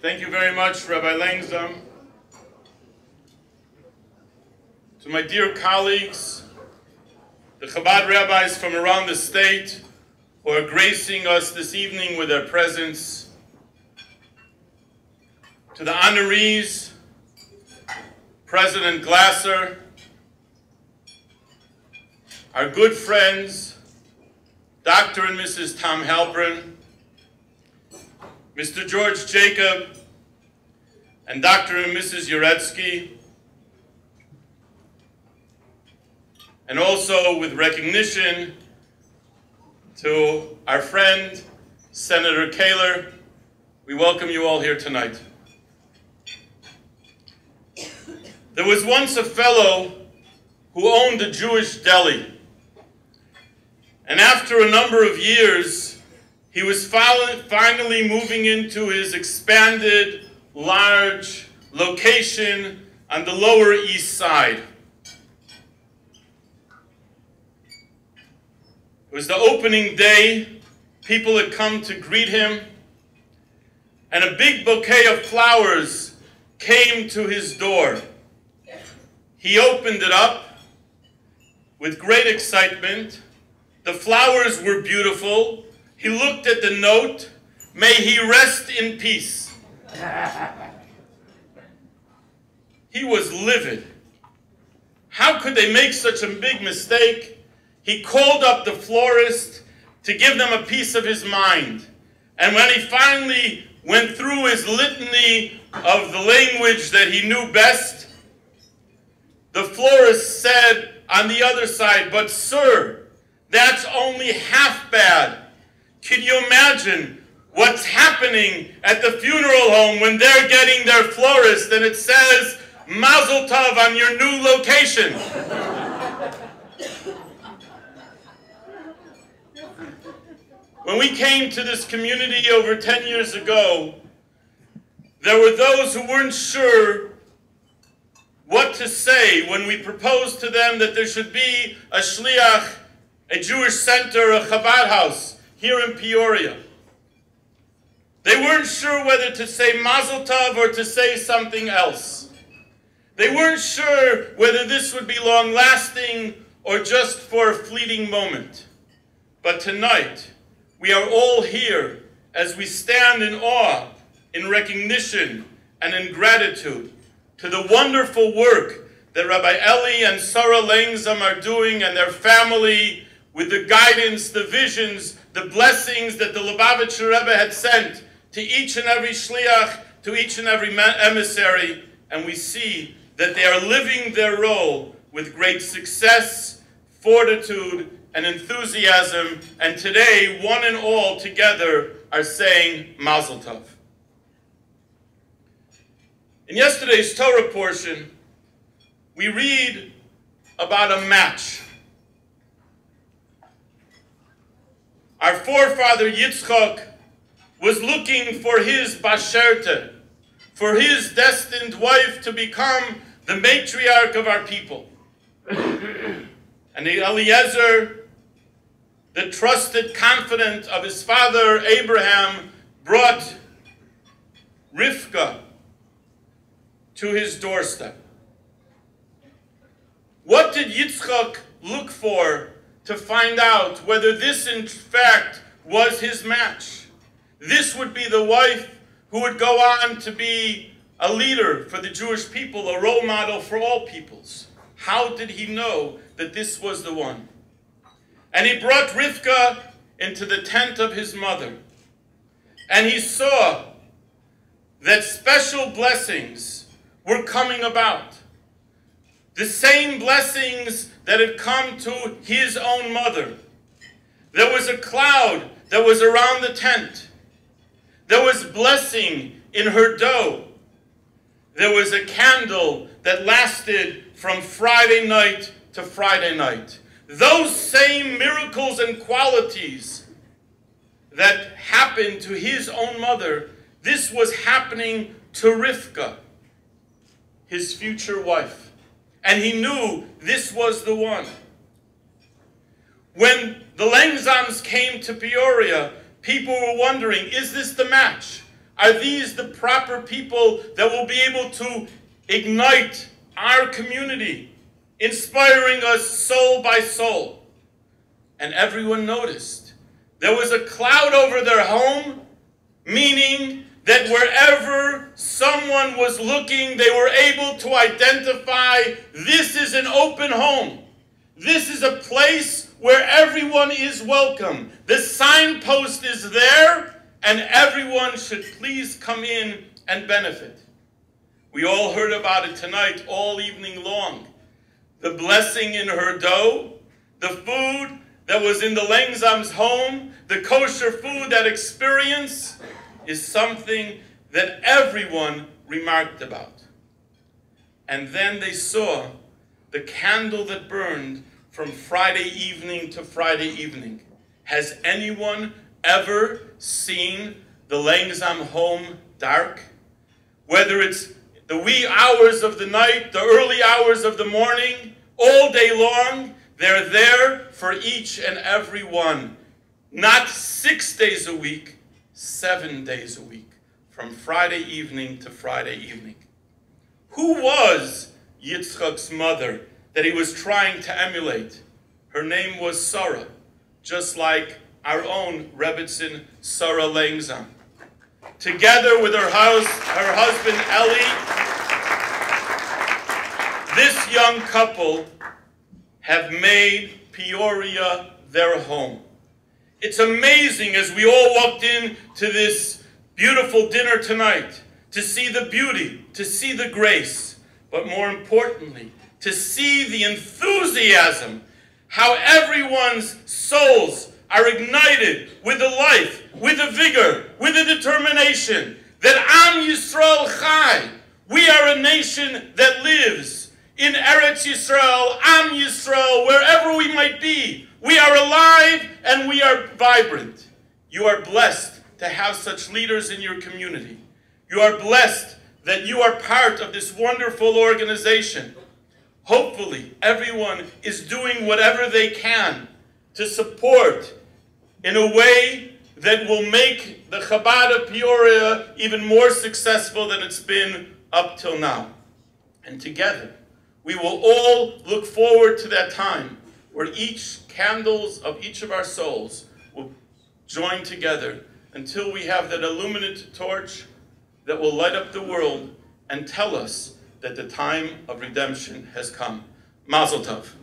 Thank you very much, Rabbi Langzam. To my dear colleagues, the Chabad rabbis from around the state who are gracing us this evening with their presence, to the honorees, President Glasser, our good friends, Dr. and Mrs. Tom Halpern, Mr. George Jacob, and Dr. and Mrs. Uretsky, and also with recognition to our friend, Senator Kaler. We welcome you all here tonight. There was once a fellow who owned a Jewish deli, and after a number of years, he was finally moving into his expanded, large location on the Lower East Side. It was the opening day. People had come to greet him, and a big bouquet of flowers came to his door. He opened it up with great excitement. The flowers were beautiful. He looked at the note, "May he rest in peace." He was livid. How could they make such a big mistake? He called up the florist to give them a piece of his mind. And when he finally went through his litany of the language that he knew best, the florist said on the other side, "But sir, that's only half bad. Can you imagine what's happening at the funeral home when they're getting their florist and it says, 'Mazel Tov' on your new location?" When we came to this community over 10 years ago, there were those who weren't sure what to say when we proposed to them that there should be a shliach, a Jewish center, a Chabad house here in Peoria. They weren't sure whether to say Mazel Tov or to say something else. They weren't sure whether this would be long-lasting or just for a fleeting moment. But tonight, we are all here as we stand in awe, in recognition, and in gratitude to the wonderful work that Rabbi Eli and Sarah Langzam are doing and their family with the guidance, the visions, the blessings that the Lubavitcher Rebbe had sent to each and every shliach, to each and every emissary, and we see that they are living their role with great success, fortitude, and enthusiasm, and today, one and all together are saying Mazel Tov. In yesterday's Torah portion, we read about a match. Our forefather Yitzchak was looking for his basherte, for his destined wife to become the matriarch of our people. And Eliezer, the trusted confidant of his father Abraham, brought Rivka to his doorstep. What did Yitzchak look for to find out whether this in fact was his match? This would be the wife who would go on to be a leader for the Jewish people, a role model for all peoples. How did he know that this was the one? And he brought Rivka into the tent of his mother. And he saw that special blessings were coming about. The same blessings that had come to his own mother. There was a cloud that was around the tent. There was blessing in her dough. There was a candle that lasted from Friday night to Friday night. Those same miracles and qualities that happened to his own mother, this was happening to Rivka, his future wife. And he knew this was the one. When the Langzams came to Peoria, people were wondering, is this the match? Are these the proper people that will be able to ignite our community, inspiring us soul by soul? And everyone noticed. There was a cloud over their home, meaning that wherever someone was looking, they were able to identify this is an open home. This is a place where everyone is welcome. The signpost is there, and everyone should please come in and benefit. We all heard about it tonight, all evening long. The blessing in her dough, the food that was in the Lengzam's home, the kosher food, that experience is something that everyone remarked about. And then they saw the candle that burned from Friday evening to Friday evening. Has anyone ever seen the Lengzam home dark? Whether it's the wee hours of the night, the early hours of the morning, all day long, they're there for each and every one. Not 6 days a week, 7 days a week, from Friday evening to Friday evening. Who was Yitzchak's mother that he was trying to emulate? Her name was Sarah, just like our own Rebbitzin Sarah Lengzam. Together with her husband Eli, this young couple have made Peoria their home. It's amazing as we all walked in to this beautiful dinner tonight to see the beauty, to see the grace, but more importantly, to see the enthusiasm, how everyone's souls are ignited with the life, with the vigor, with the determination that Am Yisrael Chai, we are a nation that lives in Eretz Yisrael, Am Yisrael, wherever we might be. We are alive and we are vibrant. You are blessed to have such leaders in your community. You are blessed that you are part of this wonderful organization. Hopefully, everyone is doing whatever they can to support in a way that will make the Chabad of Peoria even more successful than it's been up till now. And together, we will all look forward to that time where each candles of each of our souls will join together until we have that illuminate torch that will light up the world and tell us that the time of redemption has come. Mazel tov.